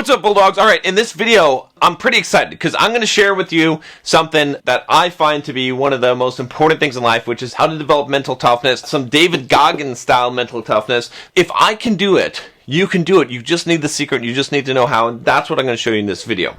What's up, Bulldogs? All right, in this video, I'm pretty excited because I'm going to share with you something that I find to be one of the most important things in life, which is how to develop mental toughness, some David Goggins style mental toughness. If I can do it, you can do it. You just need the secret. You just need to know how, and that's what I'm going to show you in this video.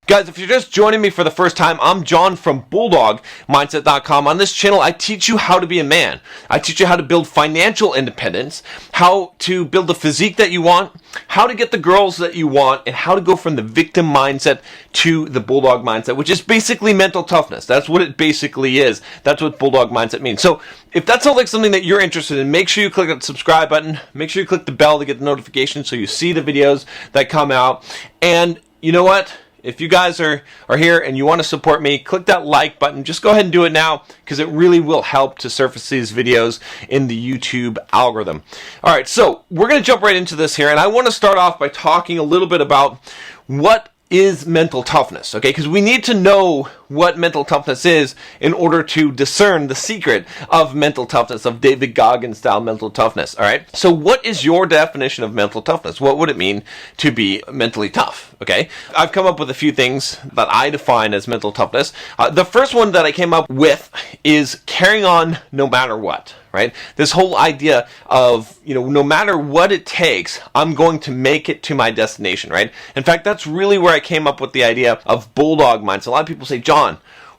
Guys, if you're just joining me for the first time, I'm John from Bulldog Mindset.com. On this channel, I teach you how to be a man. I teach you how to build financial independence, how to build the physique that you want, how to get the girls that you want, and how to go from the victim mindset to the Bulldog mindset, which is basically mental toughness. That's what it basically is. That's what Bulldog mindset means. So if that sounds like something that you're interested in, make sure you click that subscribe button. Make sure you click the bell to get the notifications so you see the videos that come out. And you know what? If you guys are here and you want to support me, click that like button. Just go ahead and do it now because it really will help to surface these videos in the YouTube algorithm. All right, so we're going to jump right into this here, and I want to start off by talking a little bit about what is mental toughness, okay? Because we need to know what mental toughness is in order to discern the secret of mental toughness, of David Goggins style mental toughness, all right? So what is your definition of mental toughness? What would it mean to be mentally tough, okay? I've come up with a few things that I define as mental toughness. The first one that I came up with is carrying on no matter what, right? This whole idea of, no matter what it takes, I'm going to make it to my destination, right? In fact, that's really where I came up with the idea of Bulldog mindset. A lot of people say, John,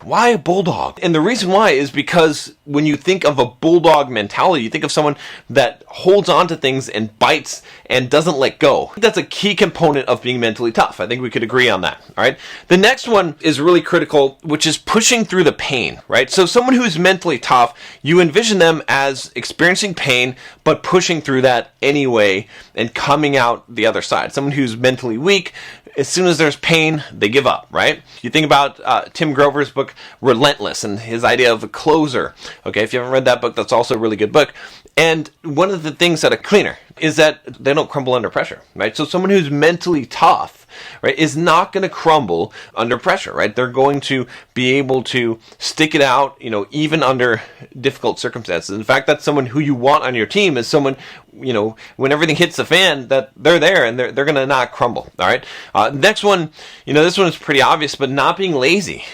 why a bulldog? And the reason why is because when you think of a bulldog mentality, you think of someone that holds on to things and bites and doesn't let go. That's a key component of being mentally tough. I think we could agree on that, all right? The next one is really critical, which is pushing through the pain, right? So someone who's mentally tough, you envision them as experiencing pain, but pushing through that anyway and coming out the other side. Someone who's mentally weak, as soon as there's pain, they give up, right? You think about Tim Grover's book, Relentless, and his idea of a closer. Okay, if you haven't read that book, that's also a really good book. And one of the things that a cleaner is that they don't crumble under pressure, right? So someone who's mentally tough, right, is not going to crumble under pressure, right? They're going to be able to stick it out, even under difficult circumstances. In fact, that's someone who you want on your team, is someone, when everything hits the fan, that they're there and they're going to not crumble, all right? Next one, this one is pretty obvious, but not being lazy,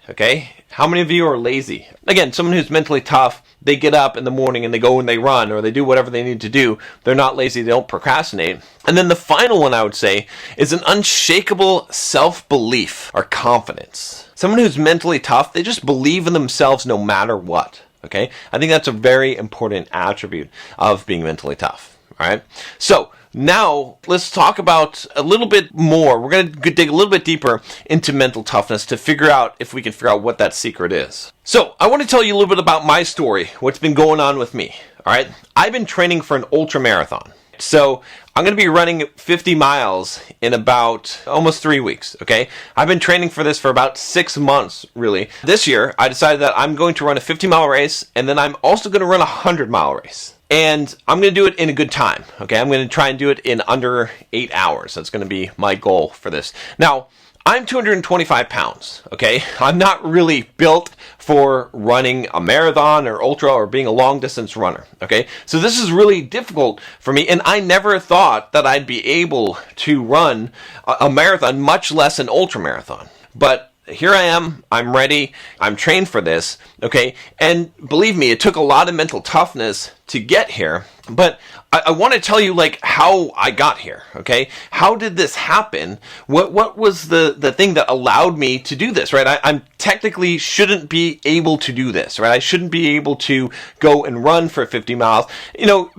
okay? How many of you are lazy? Again, someone who's mentally tough, they get up in the morning and they go and they run, or they do whatever they need to do. They're not lazy. They don't procrastinate. And then the final one I would say is an unshakable self-belief or confidence. Someone who's mentally tough, they just believe in themselves no matter what. Okay? I think that's a very important attribute of being mentally tough. All right? So now let's talk about a little bit more. We're going to dig a little bit deeper into mental toughness to figure out if we can figure out what that secret is. So I want to tell you a little bit about my story, what's been going on with me. All right, I've been training for an ultra marathon. So I'm going to be running 50 miles in about almost 3 weeks, okay? I've been training for this for about 6 months, really. This year, I decided that I'm going to run a 50-mile race, and then I'm also going to run a 100-mile race. And I'm going to do it in a good time, okay? I'm going to try and do it in under 8 hours. That's going to be my goal for this. Now, I'm 225 pounds, okay? I'm not really built for running a marathon or ultra or being a long distance runner, okay? So this is really difficult for me, and I never thought that I'd be able to run a marathon, much less an ultra marathon. But here I am, I'm ready, I'm trained for this, okay? And believe me, it took a lot of mental toughness to get here, but I want to tell you how I got here, okay? How did this happen? What was the thing that allowed me to do this, right? I'm technically shouldn't be able to do this, right? I shouldn't be able to go and run for 50 miles.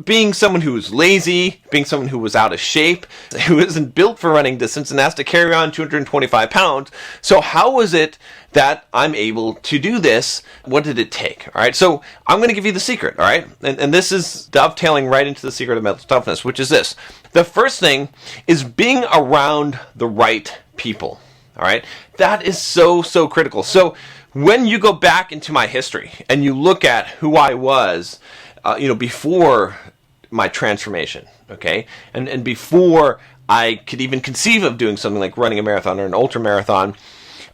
Being someone who's lazy, being someone who was out of shape, who isn't built for running distance and has to carry on 225 pounds. So how was it that I'm able to do this? What did it take? All right, so I'm going to give you the secret, all right? And this is dovetailing right into the secret of mental toughness, which is this. The first thing is being around the right people, all right? That is so critical. So when you go back into my history and you look at who I was, before my transformation, okay? And before I could even conceive of doing something like running a marathon or an ultra marathon,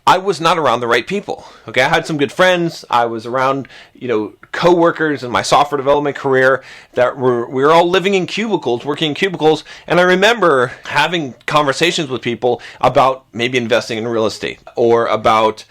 I was not around the right people. Okay, I had some good friends. I was around, co-workers in my software development career that we were all living in cubicles, working in cubicles. And I remember having conversations with people about maybe investing in real estate or about,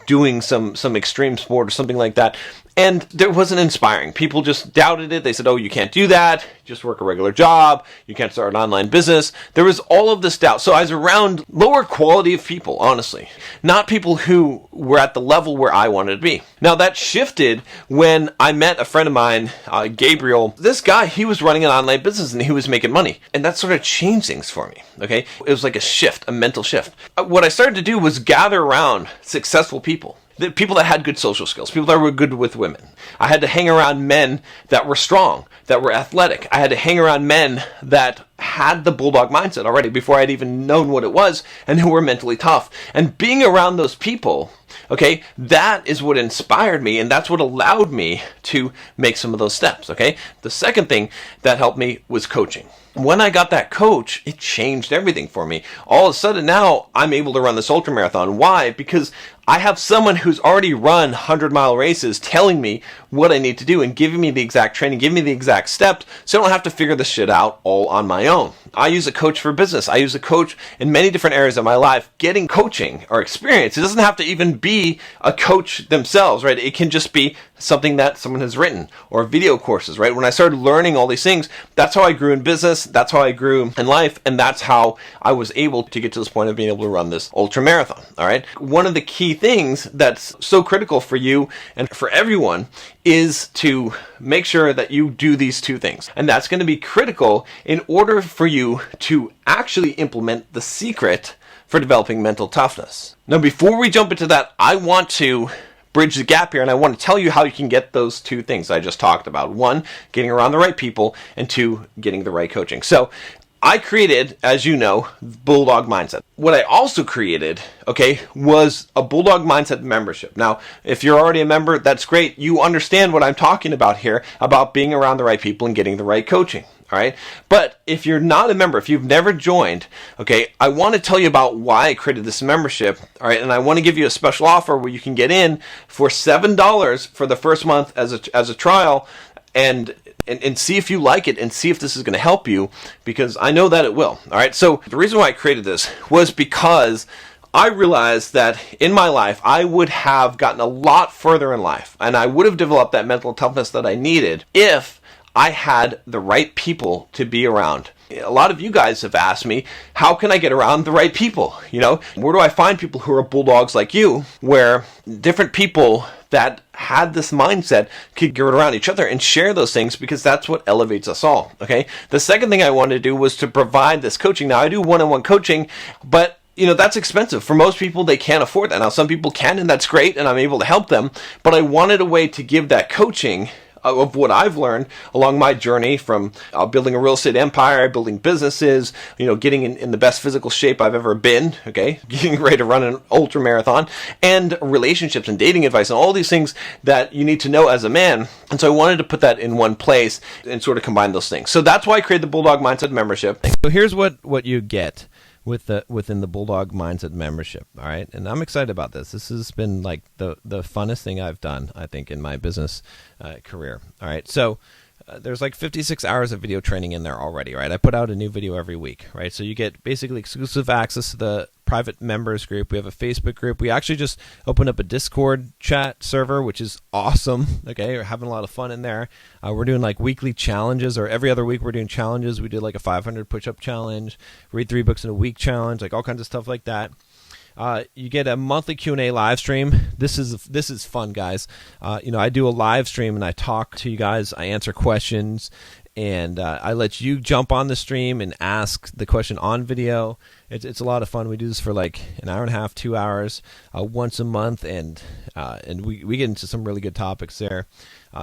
doing some extreme sport or something like that. And it wasn't inspiring. People just doubted it. They said, oh, you can't do that. Just work a regular job. You can't start an online business. There was all of this doubt. So I was around lower quality of people, honestly. Not people who were at the level where I wanted to be. Now that shifted when I met a friend of mine, Gabriel. This guy, he was running an online business and he was making money. And that sort of changed things for me, okay? It was like a shift, a mental shift. What I started to do was gather around successful people. The people that had good social skills, people that were good with women. I had to hang around men that were strong, that were athletic. I had to hang around men that had the Bulldog mindset already before I'd even known what it was and who were mentally tough. And being around those people, okay, that is what inspired me and that's what allowed me to make some of those steps, okay? The second thing that helped me was coaching. When I got that coach, it changed everything for me. All of a sudden now, I'm able to run this ultra marathon. Why? Because I have someone who's already run 100-mile races telling me what I need to do and giving me the exact training, giving me the exact steps, so I don't have to figure this shit out all on my own. I use a coach for business. I use a coach in many different areas of my life. Getting coaching or experience, it doesn't have to even be a coach themselves, right? It can just be something that someone has written or video courses, right? When I started learning all these things, that's how I grew in business, that's how I grew in life, and that's how I was able to get to this point of being able to run this ultra marathon, all right? One of the key things that's so critical for you and for everyone is to make sure that you do these two things. And that's going to be critical in order for you to actually implement the secret for developing mental toughness. Now, before we jump into that, I want to bridge the gap here and I want to tell you how you can get those two things I just talked about. One, getting around the right people, and two, getting the right coaching. So I created, as you know, Bulldog Mindset. What I also created, okay, was a Bulldog Mindset membership. Now, if you're already a member, that's great. You understand what I'm talking about here, about being around the right people and getting the right coaching. All right. But if you're not a member, if you've never joined, okay, I want to tell you about why I created this membership. All right. And I want to give you a special offer where you can get in for $7 for the first month as a trial and see if you like it and see if this is going to help you, because I know that it will. All right. So the reason why I created this was because I realized that in my life, I would have gotten a lot further in life and I would have developed that mental toughness that I needed if I had the right people to be around. A lot of you guys have asked me, how can I get around the right people? Where do I find people who are bulldogs like you, where different people that had this mindset could get around each other and share those things, because that's what elevates us all, okay? The second thing I wanted to do was to provide this coaching. Now, I do one-on-one coaching, but that's expensive. For most people, they can't afford that. Now, some people can, and that's great, and I'm able to help them, but I wanted a way to give that coaching of what I've learned along my journey from building a real estate empire, building businesses, getting in the best physical shape I've ever been, okay, getting ready to run an ultra marathon, and relationships and dating advice and all these things that you need to know as a man. And so I wanted to put that in one place and sort of combine those things. So that's why I created the Bulldog Mindset membership. So here's what you get within the Bulldog Mindset membership, all right? And I'm excited about this. This has been like the funnest thing I've done, I think, in my business career, all right? So there's like 56 hours of video training in there already, right? I put out a new video every week, right? So you get basically exclusive access to the private members group. We have a Facebook group. We actually just opened up a Discord chat server, which is awesome. Okay, we're having a lot of fun in there. We're doing like weekly challenges, or every other week we're doing challenges. We did like a 500 push-up challenge, read 3 books in a week challenge, like all kinds of stuff like that. You get a monthly Q&A live stream. This is fun, guys. I do a live stream and I talk to you guys. I answer questions, and I let you jump on the stream and ask the question on video. It's a lot of fun. We do this for like an hour and a half, 2 hours, once a month, and we get into some really good topics there.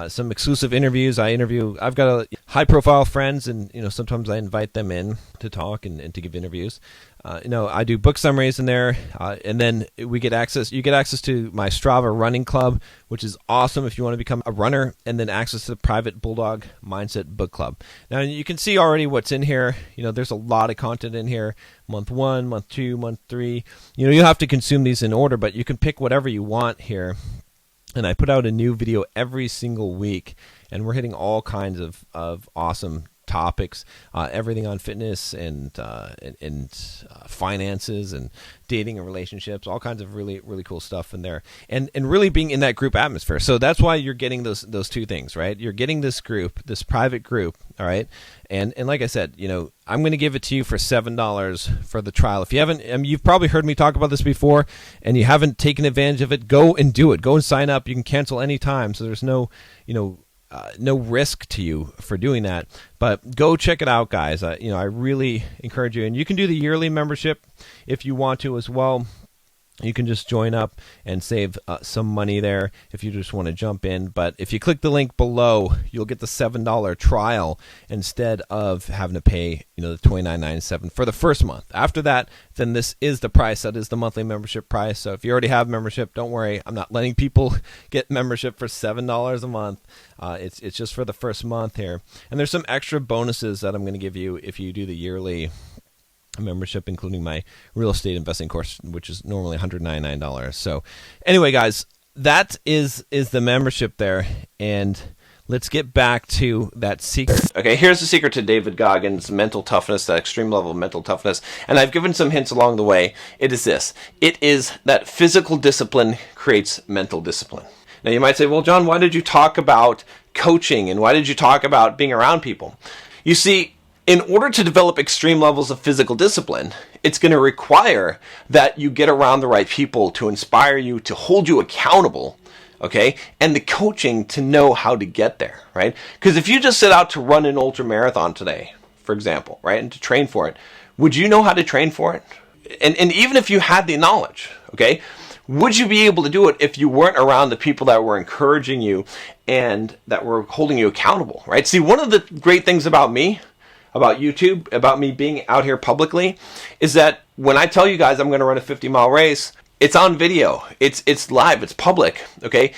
Some exclusive interviews. I've got high-profile friends, and sometimes I invite them in to talk and to give interviews. I do book summaries in there, and then you get access to my Strava running club, which is awesome if you want to become a runner, and then access to the private Bulldog Mindset book club. Now, you can see already what's in here. There's a lot of content in here, month 1, month 2, month 3. You have to consume these in order, but you can pick whatever you want here. And I put out a new video every single week, and we're hitting all kinds of awesome topics, everything on fitness and finances and dating and relationships, all kinds of really, really cool stuff in there, and really being in that group atmosphere. So that's why you're getting those two things, right? You're getting this group, this private group, all right? And like I said, I'm going to give it to you for $7 for the trial. If you haven't, you've probably heard me talk about this before, and you haven't taken advantage of it, go and do it. Go and sign up. You can cancel anytime, so there's no risk to you for doing that. But go check it out, guys. I really encourage you, and you can do the yearly membership if you want to as well. You can just join up and save some money there if you just want to jump in. But if you click the link below, you'll get the $7 trial instead of having to pay the $29.97 for the first month. After that, then this is the price. That is the monthly membership price. So if you already have membership, don't worry. I'm not letting people get membership for $7 a month. It's just for the first month here. And there's some extra bonuses that I'm going to give you if you do the yearly membership, including my real estate investing course, which is normally $199. So anyway, guys, that is the membership there, and let's get back to that secret. Okay, here's the secret to David Goggins' mental toughness, that extreme level of mental toughness, and I've given some hints along the way. It is this. It is that physical discipline creates mental discipline. Now you might say, well, John, why did you talk about coaching, and why did you talk about being around people? You see, in order to develop extreme levels of physical discipline, it's going to require that you get around the right people to inspire you, to hold you accountable, okay? And the coaching to know how to get there, right? Because if you just set out to run an ultra marathon today, for example, right, and to train for it, would you know how to train for it? And even if you had the knowledge, okay, would you be able to do it if you weren't around the people that were encouraging you and that were holding you accountable, right? See, one of the great things about me, about YouTube, about me being out here publicly, is that when I tell you guys I'm going to run a 50-mile race, it's on video, it's live, it's public, okay?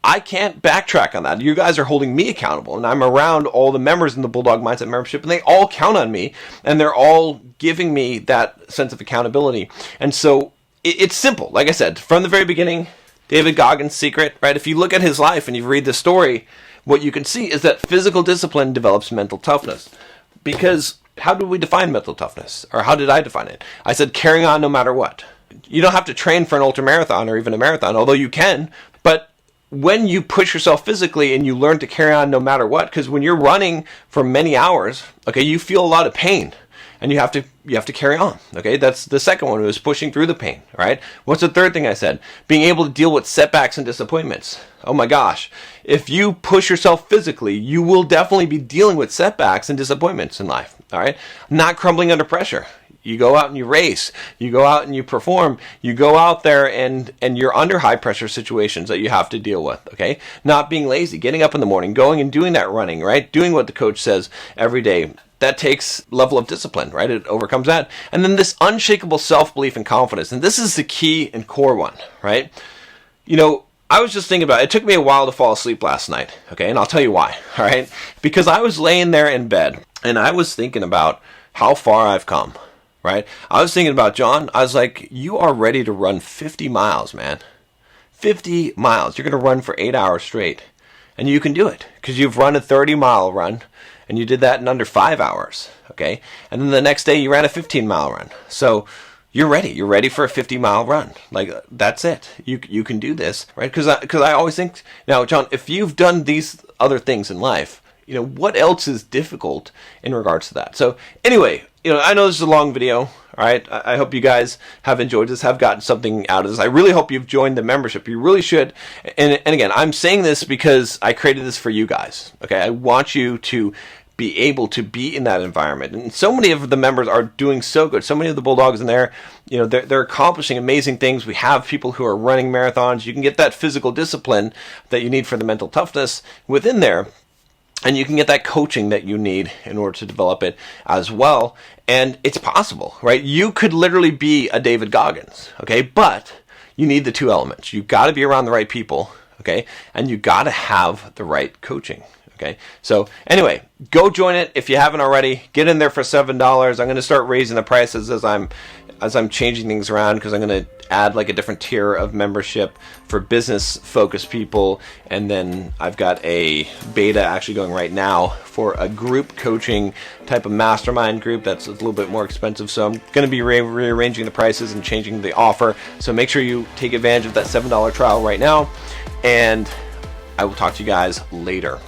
I can't backtrack on that. You guys are holding me accountable, and I'm around all the members in the Bulldog Mindset membership, and they all count on me, and they're all giving me that sense of accountability. And so it's simple. Like I said, from the very beginning, David Goggins' secret, right? If you look at his life and you read the story, what you can see is that physical discipline develops mental toughness. Because how do we define mental toughness? Or how did I define it? I said carrying on no matter what. You don't have to train for an ultramarathon or even a marathon, although you can. But when you push yourself physically and you learn to carry on no matter what, because when you're running for many hours, okay, you feel a lot of pain. And you have to carry on, okay? That's the second one, was pushing through the pain, right? What's the third thing I said? Being able to deal with setbacks and disappointments. Oh my gosh. If you push yourself physically, you will definitely be dealing with setbacks and disappointments in life, all right? Not crumbling under pressure. You go out and you race. You go out and you perform. You go out there and you're under high pressure situations that you have to deal with, okay? Not being lazy, getting up in the morning, going and doing that running, right? Doing what the coach says every day. That takes level of discipline, right? It overcomes that. And then this unshakable self-belief and confidence. And this is the key and core one, right? I was just thinking about it. It took me a while to fall asleep last night, okay? And I'll tell you why, all right? Because I was laying there in bed and I was thinking about how far I've come, right? I was thinking about, John, I was like, you are ready to run 50 miles, man. 50 miles. You're going to run for 8 hours straight. And you can do it because you've run a 30-mile run. And you did that in under 5 hours, okay? And then the next day you ran a 15-mile run. So you're ready. You're ready for a 50-mile run. Like, that's it. You can do this, right? Because I always think, now, John, if you've done these other things in life, what else is difficult in regards to that? So anyway, I know this is a long video, all right? I hope you guys have enjoyed this, have gotten something out of this. I really hope you've joined the membership. You really should. And again, I'm saying this because I created this for you guys, okay? I want you to be able to be in that environment. And so many of the members are doing so good. So many of the Bulldogs in there, they're accomplishing amazing things. We have people who are running marathons. You can get that physical discipline that you need for the mental toughness within there. And you can get that coaching that you need in order to develop it as well. And it's possible, right? You could literally be a David Goggins, okay? But you need the two elements. You've got to be around the right people, okay? And you got to have the right coaching, Okay, so anyway, go join it if you haven't already. Get in there for $7. I'm going to start raising the prices as I'm changing things around, because I'm going to add like a different tier of membership for business focused people, and then I've got a beta actually going right now for a group coaching type of mastermind group that's a little bit more expensive. So I'm going to be rearranging the prices and changing the offer. So make sure you take advantage of that $7 trial right now, and I will talk to you guys later.